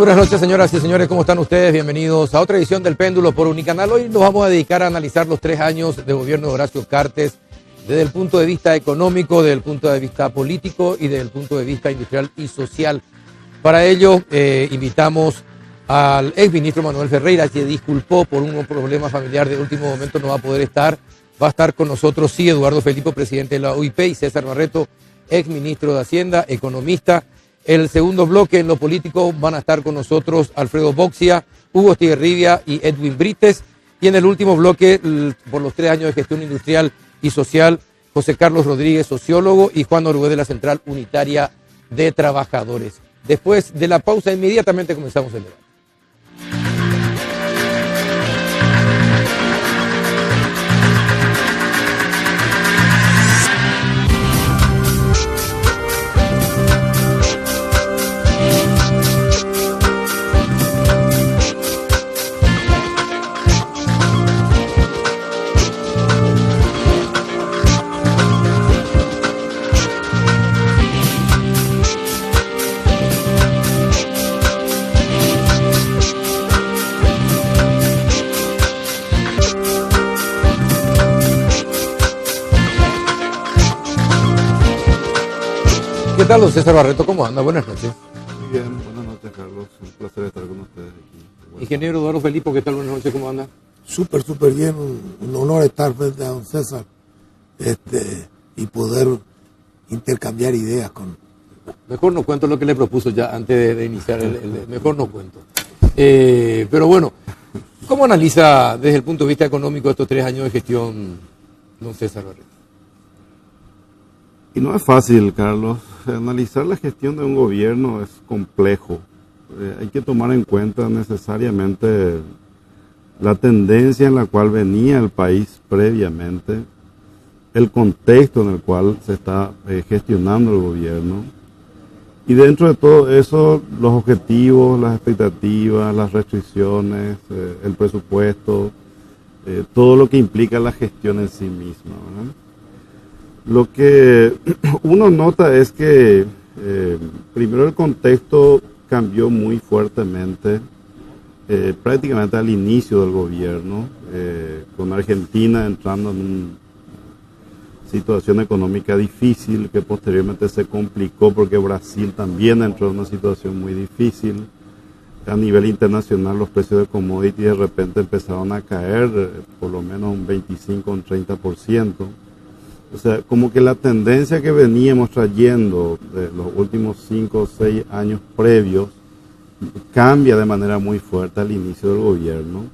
buenas noches, señoras y señores, ¿cómo están ustedes? Bienvenidos a otra edición del Péndulo por Unicanal. Hoy nos vamos a dedicar a analizar los 3 años de gobierno de Horacio Cartes desde el punto de vista económico, desde el punto de vista político y desde el punto de vista industrial y social. Para ello, invitamos al exministro Manuel Ferreira, que disculpó por un problema familiar de último momento, no va a poder estar. Va a estar con nosotros, sí, Eduardo Felipo, presidente de la OIP, y César Barreto, exministro de Hacienda, economista. El segundo bloque en lo político van a estar con nosotros Alfredo Boxia, Hugo Estigarribia y Edwin Brites. Y en el último bloque, por los 3 años de gestión industrial y social, José Carlos Rodríguez, sociólogo, y Juan Orué de la Central Unitaria de Trabajadores. Después de la pausa, inmediatamente comenzamos el debate. ¿Qué tal, don César Barreto? ¿Cómo anda? Buenas noches. Muy bien, buenas noches, Carlos. Un placer estar con ustedes aquí. Bueno. Ingeniero Eduardo Felipo, ¿qué tal? Buenas noches, ¿cómo anda? Súper bien. Un honor estar frente a don César y poder intercambiar ideas con... Mejor no cuento lo que le propuso ya antes de iniciar mejor no cuento. Pero bueno, ¿cómo analiza desde el punto de vista económico estos 3 años de gestión, don César Barreto? Y no es fácil, Carlos. Analizar la gestión de un gobierno es complejo. Hay que tomar en cuenta necesariamente la tendencia en la cual venía el país previamente, el contexto en el cual se está gestionando el gobierno, y dentro de todo eso, los objetivos, las expectativas, las restricciones, el presupuesto, todo lo que implica la gestión en sí misma, ¿verdad? Lo que uno nota es que primero el contexto cambió muy fuertemente prácticamente al inicio del gobierno, con Argentina entrando en una situación económica difícil que posteriormente se complicó porque Brasil también entró en una situación muy difícil. A nivel internacional los precios de commodities de repente empezaron a caer por lo menos un 25 o un 30%. O sea, como que la tendencia que veníamos trayendo de los últimos 5 o 6 años previos cambia de manera muy fuerte al inicio del gobierno.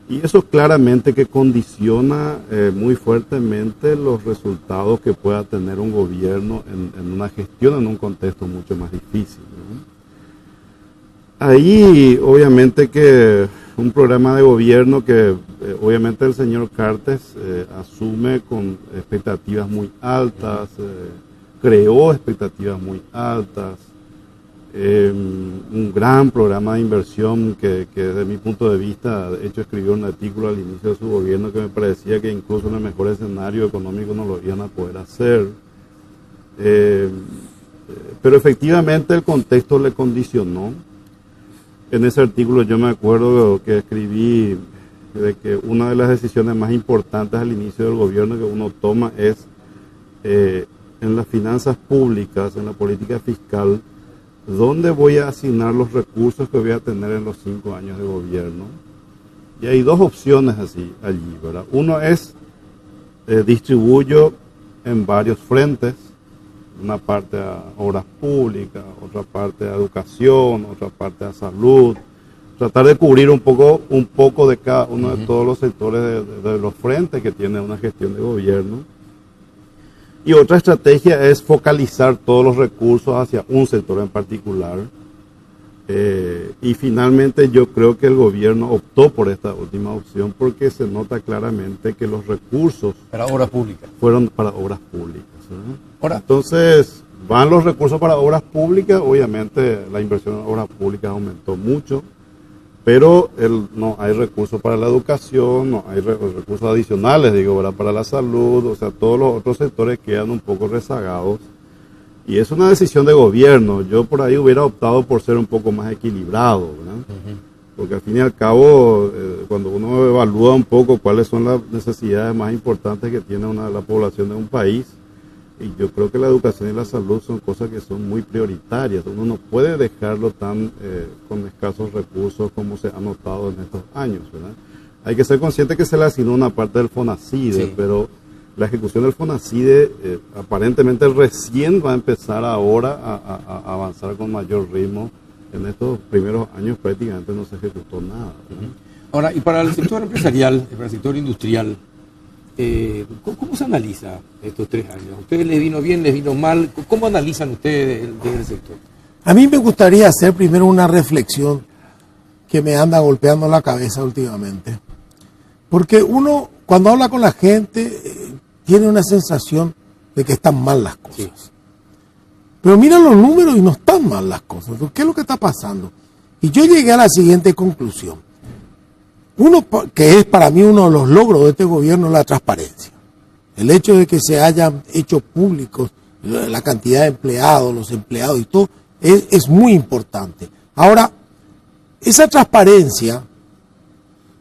Y eso claramente que condiciona muy fuertemente los resultados que pueda tener un gobierno en una gestión en un contexto mucho más difícil, ¿no? Ahí, obviamente que un programa de gobierno que obviamente el señor Cartes asume con expectativas muy altas, creó expectativas muy altas, un gran programa de inversión que desde mi punto de vista, de hecho escribió un artículo al inicio de su gobierno que me parecía que incluso en el mejor escenario económico no lo iban a poder hacer. Pero efectivamente el contexto le condicionó. En ese artículo yo me acuerdo que escribí de que una de las decisiones más importantes al inicio del gobierno que uno toma es en las finanzas públicas, en la política fiscal, ¿dónde voy a asignar los recursos que voy a tener en los 5 años de gobierno? Y hay 2 opciones allí, ¿verdad? Uno es distribuyo en varios frentes, una parte a obras públicas, otra parte a educación, otra parte a salud, tratar de cubrir un poco de cada uno de todos los sectores de los frentes que tiene una gestión de gobierno. Y otra estrategia es focalizar todos los recursos hacia un sector en particular. Y finalmente yo creo que el gobierno optó por esta última opción porque se nota claramente que los recursos para obras públicas fueron para obras públicas, ¿verdad? Ahora, entonces van los recursos para obras públicas, obviamente la inversión en obras públicas aumentó mucho, pero no hay recursos para la educación, no hay recursos adicionales, digo, ¿verdad? Para la salud, o sea, todos los otros sectores quedan un poco rezagados Y es una decisión de gobierno. Yo por ahí hubiera optado por ser un poco más equilibrado, ¿verdad? Porque al fin y al cabo, cuando uno evalúa un poco cuáles son las necesidades más importantes que tiene la población de un país, y yo creo que la educación y la salud son cosas que son muy prioritarias. Uno no puede dejarlo tan con escasos recursos como se ha notado en estos años, ¿verdad? Hay que ser consciente que se le asignó una parte del FONACIDE, sí, pero la ejecución del FONACIDE aparentemente recién va a empezar ahora a avanzar con mayor ritmo. En estos primeros años prácticamente no se ejecutó nada, ¿no? Ahora, y para el sector empresarial, para el sector industrial, ¿cómo se analiza estos 3 años? ¿A ustedes les vino bien, les vino mal? ¿Cómo analizan ustedes del sector? A mí me gustaría hacer primero una reflexión que me anda golpeando la cabeza últimamente. Porque uno, cuando habla con la gente, tiene una sensación de que están mal las cosas. Sí. Pero miran los números y no están mal las cosas. ¿Qué es lo que está pasando? Y yo llegué a la siguiente conclusión. Uno, que es para mí uno de los logros de este gobierno, es la transparencia. El hecho de que se hayan hecho públicos la cantidad de empleados, los empleados y todo, es muy importante. Ahora, esa transparencia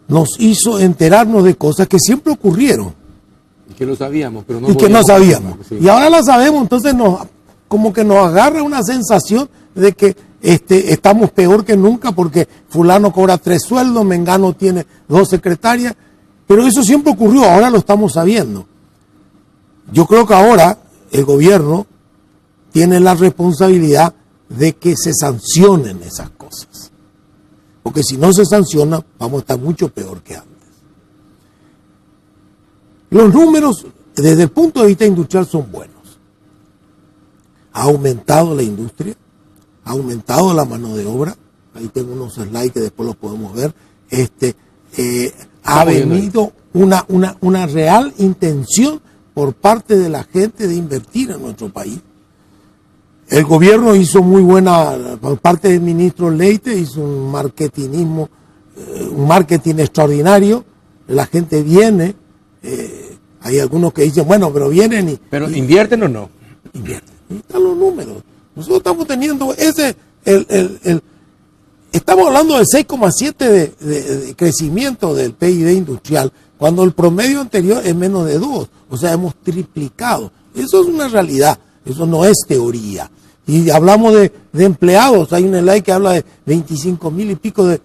nos hizo enterarnos de cosas que siempre ocurrieron. Y que lo sabíamos, pero no. Y que no sabíamos. Sí. Y ahora la sabemos, entonces como que nos agarra una sensación de que estamos peor que nunca porque fulano cobra 3 sueldos, mengano tiene 2 secretarias, pero eso siempre ocurrió, ahora lo estamos sabiendo. Yo creo que ahora el gobierno tiene la responsabilidad de que se sancionen esas cosas, porque si no se sanciona vamos a estar mucho peor que antes. Los números desde el punto de vista industrial son buenos. Ha aumentado la industria, ha aumentado la mano de obra, ahí tengo unos slides que después los podemos ver, ha venido una real intención por parte de la gente de invertir en nuestro país. El gobierno hizo muy buena, por parte del ministro Leite, hizo un marketingismo, un marketing extraordinario, la gente viene, hay algunos que dicen, bueno, pero vienen y... ¿Pero invierten o no? Invierten. Ahí están los números. Nosotros estamos teniendo estamos hablando del 6,7 de crecimiento del PIB industrial, cuando el promedio anterior es menos de 2. O sea, hemos triplicado. Eso es una realidad, eso no es teoría. Y hablamos de empleados, hay un slide que habla de 25,000 y pico de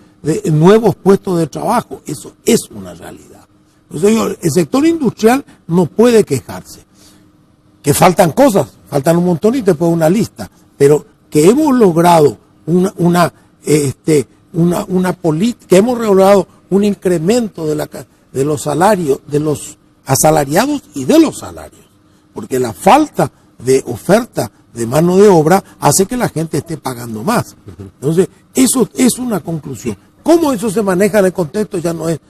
nuevos puestos de trabajo. Eso es una realidad. Entonces, el sector industrial no puede quejarse. Que faltan cosas, faltan un montón y te pongo una lista, pero que hemos logrado una política, que hemos logrado un incremento de los salarios, de los asalariados y de los salarios, porque la falta de oferta de mano de obra hace que la gente esté pagando más. Entonces, eso es una conclusión. ¿Cómo eso se maneja en el contexto? Ya no es,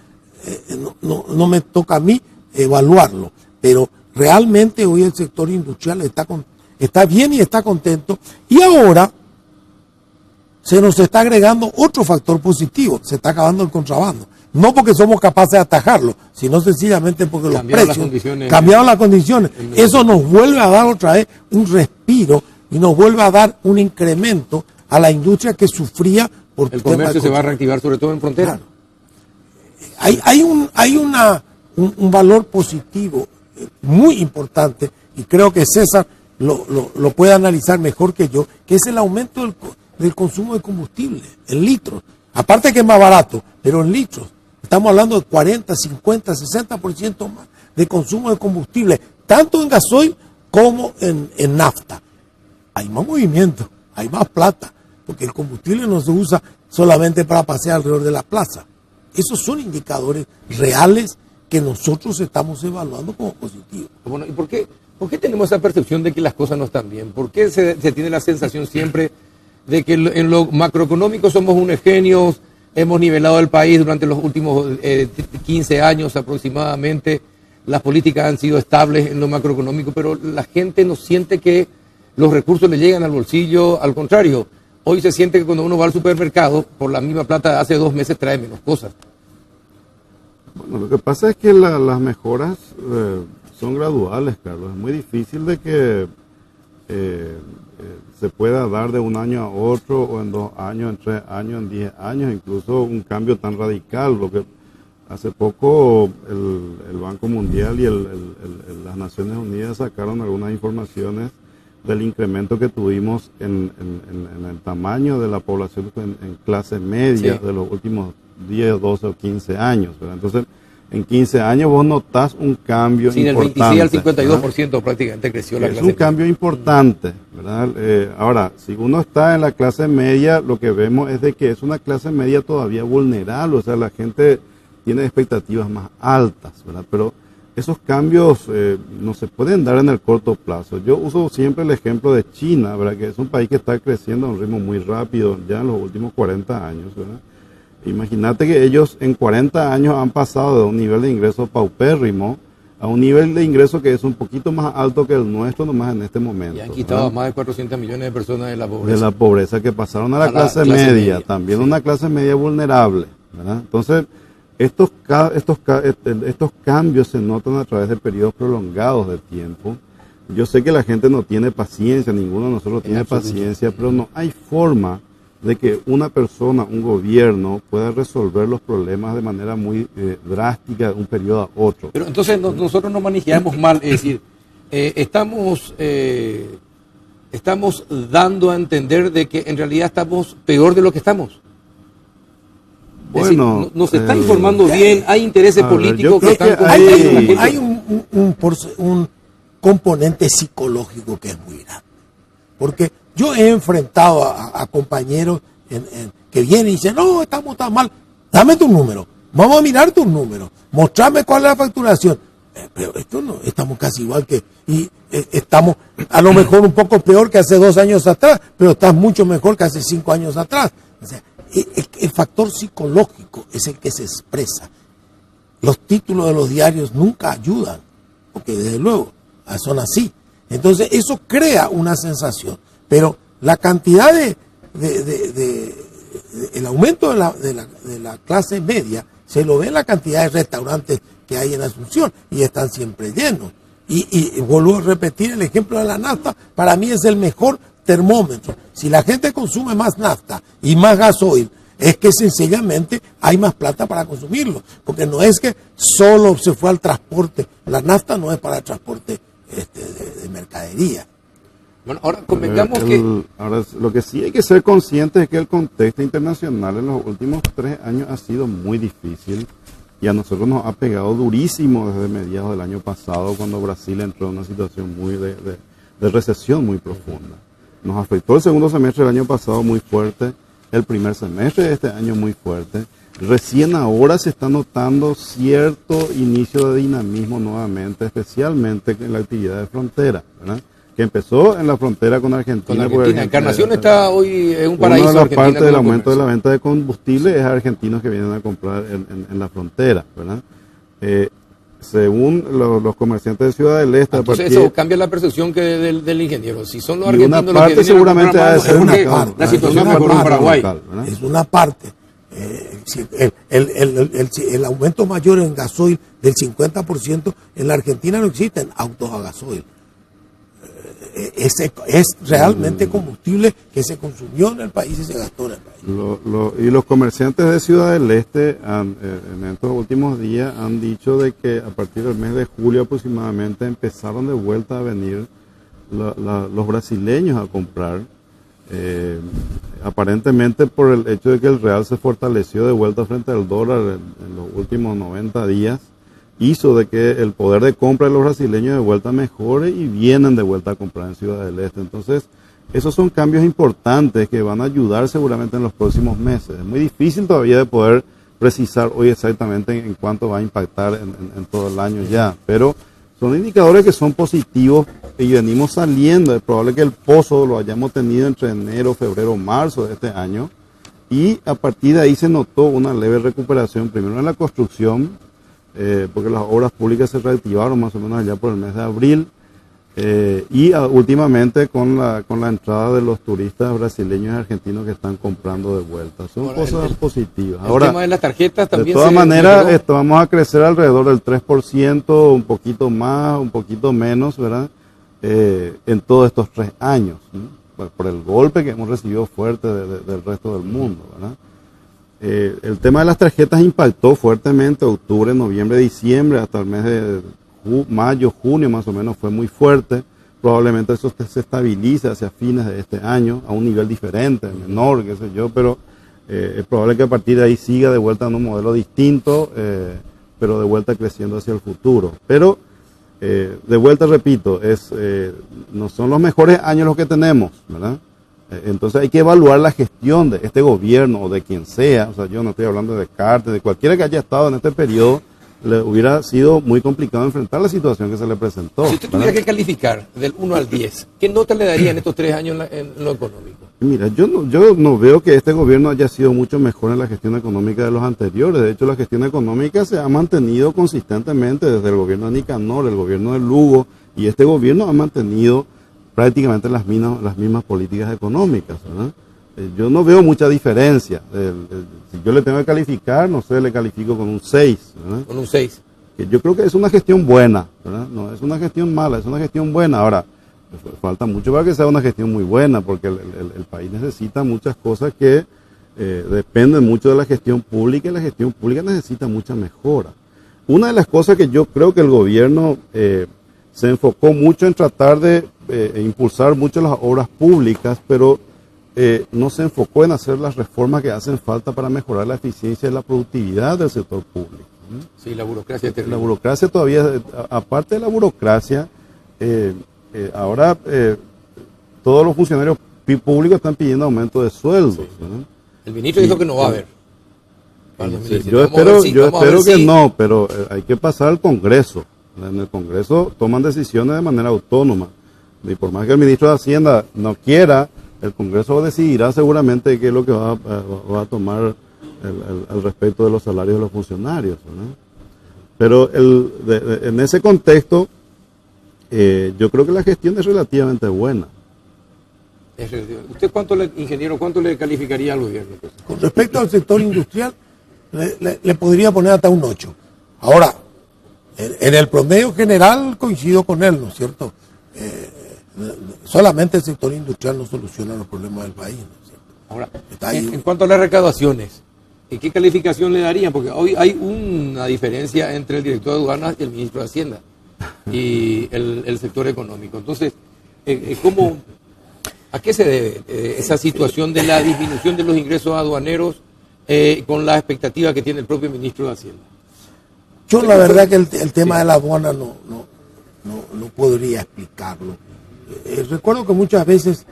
no me toca a mí evaluarlo, pero realmente hoy el sector industrial está bien y está contento. Y ahora se nos está agregando otro factor positivo, se está acabando el contrabando. No porque somos capaces de atajarlo, sino sencillamente porque los precios cambiaron las condiciones. Eso nos vuelve a dar otra vez un respiro y nos vuelve a dar un incremento a la industria que sufría por el comercio. Se va a reactivar sobre todo en frontera. Claro. Hay un valor positivo muy importante, y creo que César lo puede analizar mejor que yo, que es el aumento del consumo de combustible en litros. Aparte que es más barato, pero en litros. Estamos hablando de 40, 50, 60% más de consumo de combustible, tanto en gasoil como en nafta. Hay más movimiento, hay más plata, porque el combustible no se usa solamente para pasear alrededor de la plaza. Esos son indicadores reales que nosotros estamos evaluando como positivos. Bueno, ¿y por qué tenemos esa percepción de que las cosas no están bien? ¿Por qué se tiene la sensación siempre de que en lo macroeconómico somos unos genios, hemos nivelado el país durante los últimos 15 años aproximadamente, las políticas han sido estables en lo macroeconómico, pero la gente no siente que los recursos le llegan al bolsillo? Al contrario, hoy se siente que cuando uno va al supermercado, por la misma plata de hace 2 meses trae menos cosas. Bueno, lo que pasa es que las mejoras son graduales, Carlos. Es muy difícil de que se pueda dar de un año a otro, o en 2 años, en 3 años, en 10 años, incluso un cambio tan radical. Lo que hace poco el Banco Mundial y las Naciones Unidas sacaron algunas informaciones del incremento que tuvimos en el tamaño de la población en clase media, sí, de los últimos 10, 12 o 15 años, ¿verdad? Entonces, en 15 años vos notás un cambio importante. Del 26 al 52%, ¿verdad? Prácticamente creció la clase media. Es un cambio importante, ¿verdad? Ahora, si uno está en la clase media, lo que vemos es de que es una clase media todavía vulnerable, o sea, la gente tiene expectativas más altas, ¿verdad? Pero esos cambios no se pueden dar en el corto plazo. Yo uso siempre el ejemplo de China, ¿verdad? Que es un país que está creciendo a un ritmo muy rápido ya en los últimos 40 años, ¿verdad? Imagínate que ellos en 40 años han pasado de un nivel de ingreso paupérrimo a un nivel de ingreso que es un poquito más alto que el nuestro nomás en este momento. Y han quitado a más de 400 millones de personas de la pobreza. De la pobreza, que pasaron a la clase media, también sí, una clase media vulnerable, ¿verdad? Entonces, estos cambios se notan a través de periodos prolongados de tiempo. Yo sé que la gente no tiene paciencia, ninguno de nosotros tiene paciencia, pero no hay forma de que una persona, un gobierno, pueda resolver los problemas de manera muy drástica de un periodo a otro. Pero entonces nosotros nos manejamos mal, es decir, estamos dando a entender de que en realidad estamos peor de lo que estamos. Bueno, decir, nos está informando bien, hay intereses políticos que están... Hay un componente psicológico que es muy grande. Porque yo he enfrentado a compañeros que vienen y dicen, no, estamos tan mal, dame tu número, vamos a mirar tus números, mostrame cuál es la facturación. Pero esto no, estamos casi igual que, y estamos a lo mejor un poco peor que hace 2 años atrás, pero estás mucho mejor que hace 5 años atrás. O sea, el factor psicológico es el que se expresa. Los títulos de los diarios nunca ayudan, porque desde luego son así. Entonces eso crea una sensación, pero la cantidad el aumento de la clase media se lo ve en la cantidad de restaurantes que hay en Asunción y están siempre llenos. Y vuelvo a repetir el ejemplo de la nafta, para mí es el mejor termómetro. Si la gente consume más nafta y más gasoil, es que sencillamente hay más plata para consumirlo, porque no es que solo se fue al transporte, la nafta no es para el transporte de mercadería. Bueno, ahora convengamos que... Ahora, lo que sí hay que ser consciente es que el contexto internacional en los últimos 3 años ha sido muy difícil y a nosotros nos ha pegado durísimo desde mediados del año pasado, cuando Brasil entró en una situación muy de recesión muy profunda. Nos afectó el segundo semestre del año pasado muy fuerte, el primer semestre de este año muy fuerte. Recién ahora se está notando cierto inicio de dinamismo nuevamente, especialmente en la actividad de frontera, ¿verdad? Que empezó en la frontera con Argentina. Encarnación está hoy en un paraíso. Una de las partes del aumento de la venta de combustible es argentinos que vienen a comprar en la frontera, ¿verdad? Según los comerciantes de Ciudad del Este... Entonces eso cambia la percepción que del ingeniero. Si son los argentinos los que seguramente ha de ser una parte, la situación mejor en Paraguay. Es una parte. El aumento mayor en gasoil del 50%, en la Argentina no existen autos a gasoil. Es realmente combustible que se consumió en el país y se gastó en el país. Y los comerciantes de Ciudad del Este en estos últimos días han dicho de que a partir del mes de julio aproximadamente empezaron de vuelta a venir los brasileños a comprar, aparentemente por el hecho de que el real se fortaleció de vuelta frente al dólar en los últimos 90 días. Hizo de que el poder de compra de los brasileños de vuelta mejore y vienen de vuelta a comprar en Ciudad del Este. Entonces, esos son cambios importantes que van a ayudar seguramente en los próximos meses. Es muy difícil todavía de poder precisar hoy exactamente en cuánto va a impactar en todo el año ya, pero son indicadores que son positivos y venimos saliendo. Es probable que el pozo lo hayamos tenido entre enero, febrero, marzo de este año, y a partir de ahí se notó una leve recuperación, primero en la construcción, porque las obras públicas se reactivaron más o menos allá por el mes de abril, y últimamente con la entrada de los turistas brasileños y argentinos que están comprando de vuelta. Son cosas positivas. Ahora, el tema de las tarjetas también. De todas maneras, vamos a crecer alrededor del 3%, un poquito más, un poquito menos, ¿verdad? En todos estos 3 años, ¿no? por el golpe que hemos recibido fuerte del resto del mundo, ¿verdad? El tema de las tarjetas impactó fuertemente octubre, noviembre, diciembre, hasta el mes de mayo, junio más o menos fue muy fuerte. Probablemente eso se estabilice hacia fines de este año a un nivel diferente, menor, qué sé yo, pero es probable que a partir de ahí siga de vuelta en un modelo distinto, pero de vuelta creciendo hacia el futuro. Pero de vuelta repito, no son los mejores años los que tenemos, ¿verdad? Entonces hay que evaluar la gestión de este gobierno o de quien sea. O sea, yo no estoy hablando de Cartes, de cualquiera que haya estado en este periodo, le hubiera sido muy complicado enfrentar la situación que se le presentó. Si usted tuviera que calificar del 1 al 10, ¿qué nota le daría en estos 3 años en lo económico? Mira, yo no veo que este gobierno haya sido mucho mejor en la gestión económica de los anteriores. De hecho, la gestión económica se ha mantenido consistentemente desde el gobierno de Nicanor, el gobierno de Lugo, y este gobierno ha mantenido prácticamente las mismas políticas económicas, ¿verdad? Yo no veo mucha diferencia. Si yo le tengo que calificar, no sé, le califico con un 6, ¿verdad? Con un 6. Que yo creo que es una gestión buena, ¿verdad? No es una gestión mala, es una gestión buena. Ahora, falta mucho para que sea una gestión muy buena, porque el país necesita muchas cosas que dependen mucho de la gestión pública, y la gestión pública necesita mucha mejora. Una de las cosas que yo creo que el gobierno se enfocó mucho en tratar de impulsar mucho las obras públicas, pero no se enfocó en hacer las reformas que hacen falta para mejorar la eficiencia y la productividad del sector público. Sí, la burocracia es terrible. La burocracia todavía, aparte de la burocracia, ahora todos los funcionarios públicos están pidiendo aumento de sueldos, ¿verdad? El ministro dijo que no va a haber. Yo espero que no, pero hay que pasar al Congreso. En el Congreso toman decisiones de manera autónoma. Y por más que el ministro de Hacienda no quiera, el Congreso decidirá seguramente qué es lo que va a tomar al respecto de los salarios de los funcionarios, ¿no? Pero en ese contexto, yo creo que la gestión es relativamente buena. ¿Usted ingeniero, cuánto le calificaría al gobierno? Con respecto al sector industrial, le podría poner hasta un 8. Ahora, en el promedio general coincido con él, ¿no es cierto? Solamente el sector industrial no soluciona los problemas del país, ¿no es cierto? Ahora, en cuanto a las recaudaciones, ¿qué calificación le darían? Porque hoy hay una diferencia entre el director de aduanas y el ministro de Hacienda y el sector económico. Entonces, ¿a qué se debe esa situación de la disminución de los ingresos aduaneros con la expectativa que tiene el propio ministro de Hacienda? Yo la verdad que el tema de la aduana no podría explicarlo. Recuerdo que muchas veces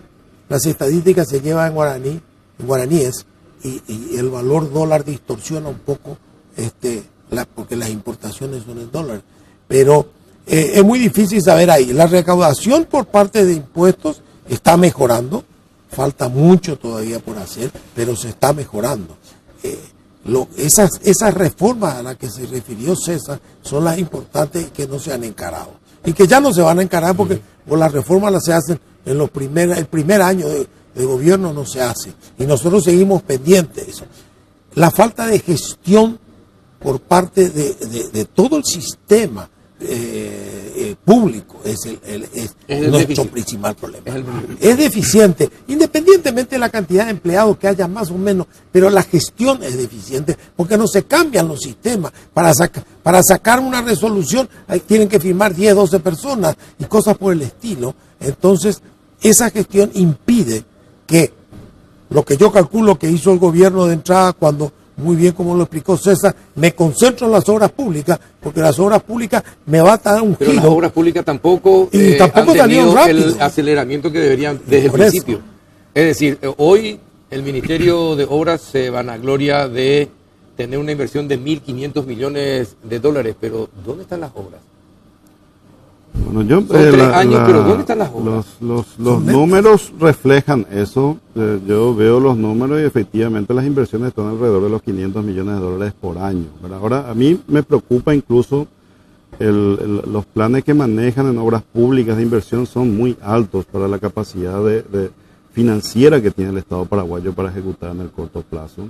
las estadísticas se llevan en guaraníes y el valor dólar distorsiona un poco porque las importaciones son en dólares. Pero es muy difícil saber ahí. La recaudación por parte de impuestos está mejorando, falta mucho todavía por hacer, pero se está mejorando. Esas reformas a las que se refirió César son las importantes que no se han encarado y que ya no se van a encarar porque las reformas las se hacen en el primer año de gobierno, no se hace y nosotros seguimos pendientes de eso. La falta de gestión por parte de todo el sistema público es nuestro principal problema. Es deficiente, independientemente de la cantidad de empleados que haya más o menos, pero la gestión es deficiente porque no se cambian los sistemas. Para sacar una resolución tienen que firmar 10, 12 personas y cosas por el estilo. Entonces, esa gestión impide que lo que yo calculo que hizo el gobierno de entrada cuando, muy bien como lo explicó César, me concentro en las obras públicas, porque las obras públicas me va a dar un Pero giro. las obras públicas tampoco, tampoco han tenido rápido. El aceleramiento que deberían desde el principio. Es decir, hoy el Ministerio de Obras se vanagloria de tener una inversión de 1.500 millones de dólares, pero ¿dónde están las obras? Bueno, yo, Son 3 años, pero ¿dónde están las obras? Los números reflejan eso. Yo veo los números y efectivamente las inversiones están alrededor de los 500 millones de dólares por año, ¿verdad? Ahora, a mí me preocupa incluso los planes que manejan en obras públicas de inversión son muy altos para la capacidad financiera que tiene el Estado paraguayo para ejecutar en el corto plazo.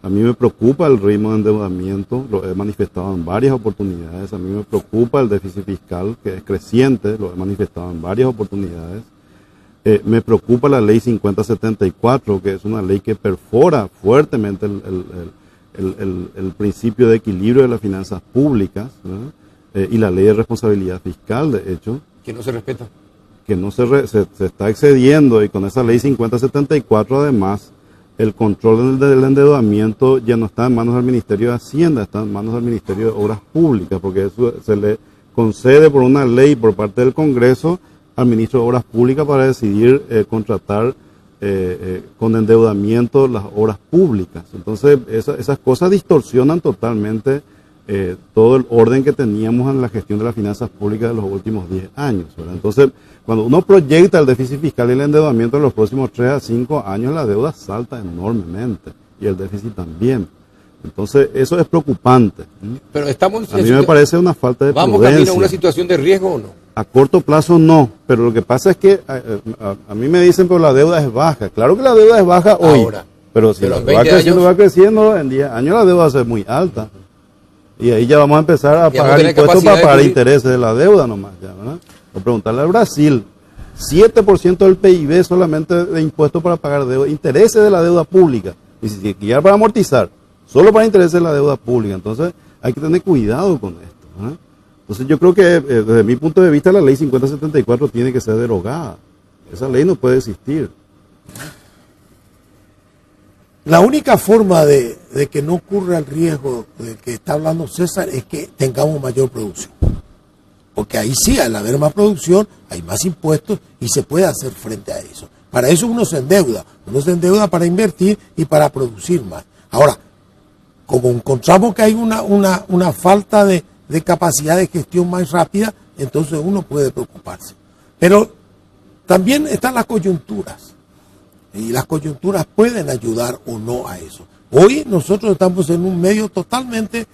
A mí me preocupa el ritmo de endeudamiento, lo he manifestado en varias oportunidades. A mí me preocupa el déficit fiscal, que es creciente, lo he manifestado en varias oportunidades. Me preocupa la ley 5074, que es una ley que perfora fuertemente el principio de equilibrio de las finanzas públicas, y la ley de responsabilidad fiscal, de hecho. Que no se respeta. Que no se está excediendo, y con esa ley 5074 además el control del endeudamiento ya no está en manos del Ministerio de Hacienda, está en manos del Ministerio de Obras Públicas, porque eso se le concede por una ley por parte del Congreso al Ministro de Obras Públicas para decidir contratar con endeudamiento las obras públicas. Entonces esas cosas distorsionan totalmente todo el orden que teníamos en la gestión de las finanzas públicas de los últimos 10 años, ¿verdad? Entonces, cuando uno proyecta el déficit fiscal y el endeudamiento en los próximos 3 a 5 años, la deuda salta enormemente y el déficit también. Entonces, eso es preocupante. Pero estamos... A mí me parece una falta de prudencia. ¿Vamos camino a una situación de riesgo o no? A corto plazo no, pero lo que pasa es que a mí me dicen que la deuda es baja. Claro que la deuda es baja hoy, ahora, pero si va creciendo, en 10 años la deuda va a ser muy alta. Y ahí ya vamos a empezar a pagar impuestos para pagar intereses de la deuda nomás, ya, ¿verdad? O preguntarle al Brasil, 7% del PIB solamente de impuestos para pagar deuda, intereses de la deuda pública, y si ya para amortizar, solo para intereses de la deuda pública. Entonces hay que tener cuidado con esto, ¿verdad? Entonces yo creo que desde mi punto de vista la ley 5074 tiene que ser derogada. Esa ley no puede existir. La única forma de que no ocurra el riesgo del que está hablando César es que tengamos mayor producción. Porque ahí sí, al haber más producción, hay más impuestos y se puede hacer frente a eso. Para eso uno se endeuda para invertir y para producir más. Ahora, como encontramos que hay una falta de capacidad de gestión más rápida, entonces uno puede preocuparse. Pero también están las coyunturas. Y las coyunturas pueden ayudar o no a eso. Hoy nosotros estamos en un medio totalmente,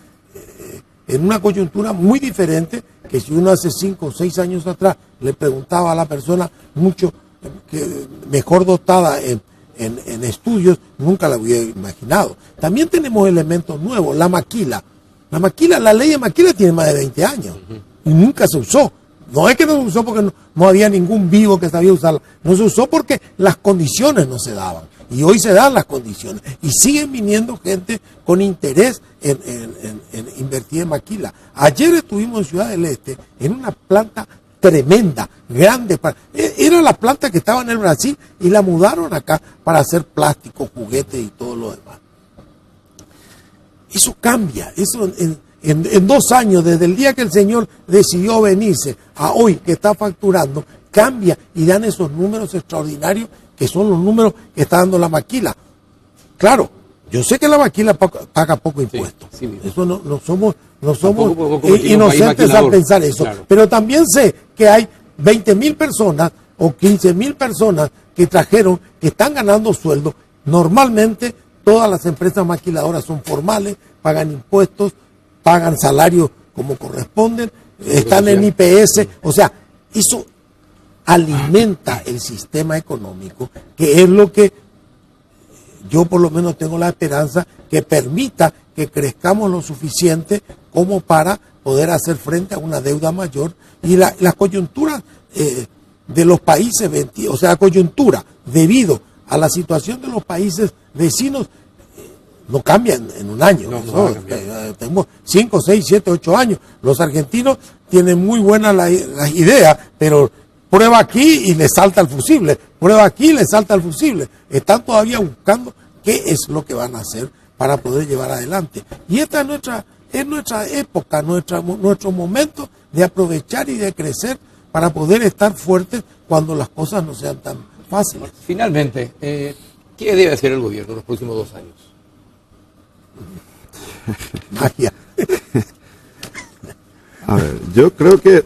en una coyuntura muy diferente, que si uno hace 5 o 6 años atrás le preguntaba a la persona mucho mejor dotada en estudios, nunca la hubiera imaginado. También tenemos elementos nuevos, la maquila. La ley de maquila tiene más de 20 años y nunca se usó. No es que no se usó porque no había ningún vivo que sabía usarla. No se usó porque las condiciones no se daban. Y hoy se dan las condiciones. Y siguen viniendo gente con interés en invertir en maquila. Ayer estuvimos en Ciudad del Este en una planta tremenda, grande. Era la planta que estaba en el Brasil y la mudaron acá para hacer plástico, juguetes y todo lo demás. Eso cambia. Eso en 2 años, desde el día que el señor decidió venirse a hoy que está facturando, cambia y dan esos números extraordinarios que son los números que está dando la maquila. Claro, yo sé que la maquila paga poco impuesto. Sí, sí. Eso no somos inocentes al pensar eso. Claro. Pero también sé que hay 20.000 personas o 15.000 personas que trajeron, que están ganando sueldo. Normalmente todas las empresas maquiladoras son formales, pagan impuestos, pagan salarios como corresponden, están en IPS, o sea, eso alimenta el sistema económico, que es lo que yo por lo menos tengo la esperanza que permita que crezcamos lo suficiente como para poder hacer frente a una deuda mayor y las coyunturas de los países, o sea, la coyuntura debido a la situación de los países vecinos no cambian en un año. Tenemos 5, 6, 7, 8 años. Los argentinos tienen muy buenas las ideas, pero prueba aquí y le salta el fusible. Prueba aquí y le salta el fusible. Están todavía buscando qué es lo que van a hacer para poder llevar adelante. Y esta es nuestra época, nuestro momento de aprovechar y de crecer para poder estar fuertes cuando las cosas no sean tan fáciles. Finalmente, ¿qué debe hacer el gobierno en los próximos 2 años? Magia. A ver, yo creo que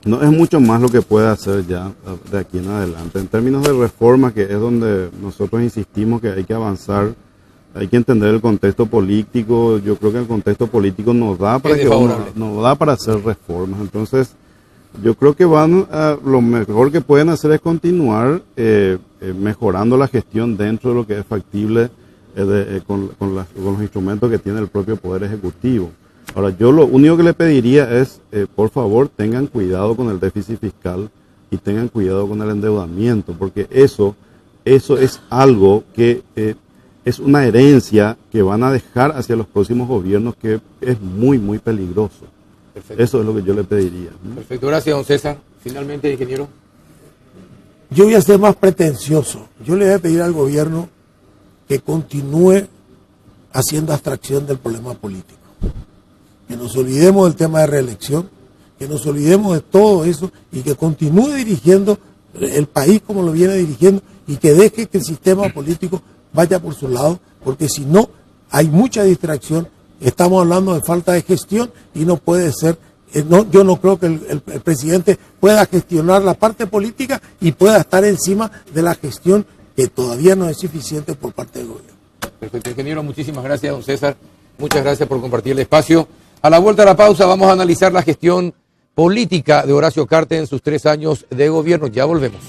no es mucho más lo que puede hacer ya de aquí en adelante. En términos de reforma, que es donde nosotros insistimos que hay que avanzar, hay que entender el contexto político. Yo creo que el contexto político nos da para hacer reformas. Entonces, yo creo que lo mejor que pueden hacer es continuar mejorando la gestión dentro de lo que es factible con los instrumentos que tiene el propio Poder Ejecutivo. Ahora, yo lo único que le pediría es, por favor, tengan cuidado con el déficit fiscal y tengan cuidado con el endeudamiento, porque eso es algo que es una herencia que van a dejar hacia los próximos gobiernos que es muy, muy peligroso. Perfecto. Eso es lo que yo le pediría. Perfecto, gracias, don César. Finalmente, ingeniero. Yo voy a ser más pretencioso. Yo le voy a pedir al gobierno que continúe haciendo abstracción del problema político. Que nos olvidemos del tema de reelección, que nos olvidemos de todo eso y que continúe dirigiendo el país como lo viene dirigiendo y que deje que el sistema político vaya por su lado, porque si no, hay mucha distracción. Estamos hablando de falta de gestión y no puede ser. Yo no creo que el presidente pueda gestionar la parte política y pueda estar encima de la gestión que todavía no es suficiente por parte del gobierno. Perfecto, ingeniero, muchísimas gracias, don César. Muchas gracias por compartir el espacio. A la vuelta de la pausa vamos a analizar la gestión política de Horacio Cartes en sus 3 años de gobierno. Ya volvemos.